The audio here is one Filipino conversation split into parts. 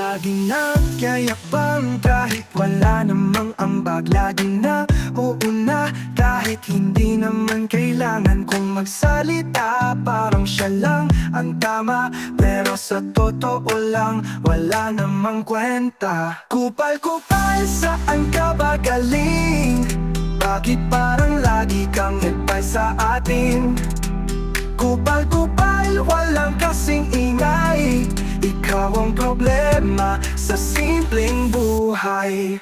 laging nagyayabang kahit wala namang ambag. Laging na uuna kahit hindi naman kailangan kong magsalita. Parang siya lang ang tama, pero sa totoo lang wala namang kwenta. Kupal-kupal, saan ka ba galing? Bakit parang lagi kang nagpay sa atin? Kupal-kupal, walang kasing ingay. Ikaw ang problema sa simpleng buhay.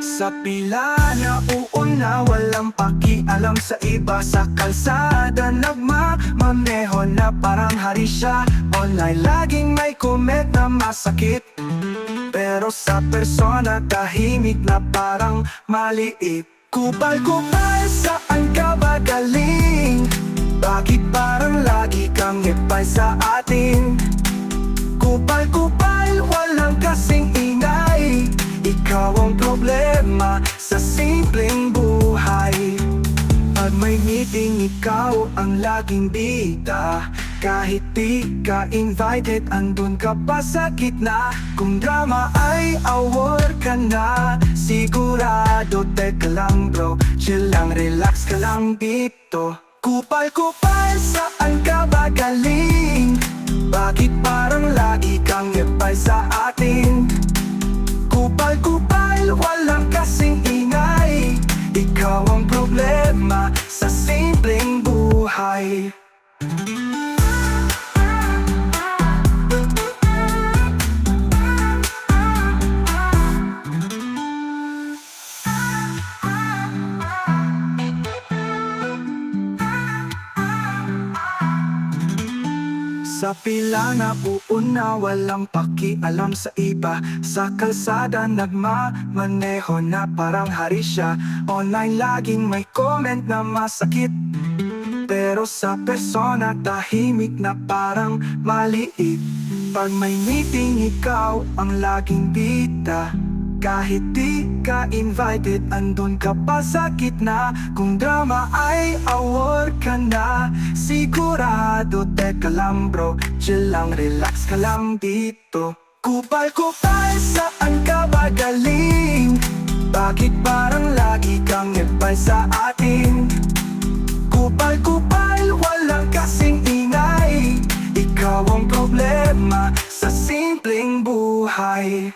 Sa pila na uuna, walang pakialam sa iba. Sa kalsada nagmamaneho na parang hari siya. Online laging may comment na masakit, pero sa persona tahimik na parang maliit. Kupal-kupal, saan ka ba galing? Bakit parang lagi kang ipay sa atin? Kupal-kupal, walang kasing ingay. Ikaw ang problema sa simpleng buhay. Pag may meeting, ikaw ang laging bida. Kahit di ka invited, andun ka pa sa gitna. Kung drama ay award ka na, sigurado. Teka lang bro, chill lang, relax ka lang dito. Kupal-kupal, saan ka ba galing? Bakit parang lagi kang ipay sa atin? Kupal-kupal, walang kasing ingay. Ikaw ang problema sa simpleng buhay. Sa pila na uuna, walang pakialam sa iba. Sa kalsada nagmamaneho na parang hari siya. Online laging may comment na masakit, pero sa persona tahimik na parang maliit. Pag may meeting, ikaw ang laging bida. Kahit di ka invited, andun ka pa sa gitna. Kung drama ay award ka na, sigurado. Teka lang bro, chill lang, relax ka lang dito. Kupal-kupal, saan ka ba galing? Bakit parang lagi kang ipay sa atin? Kupal-kupal, walang kasing ingay. Ikaw ang problema sa simpleng buhay.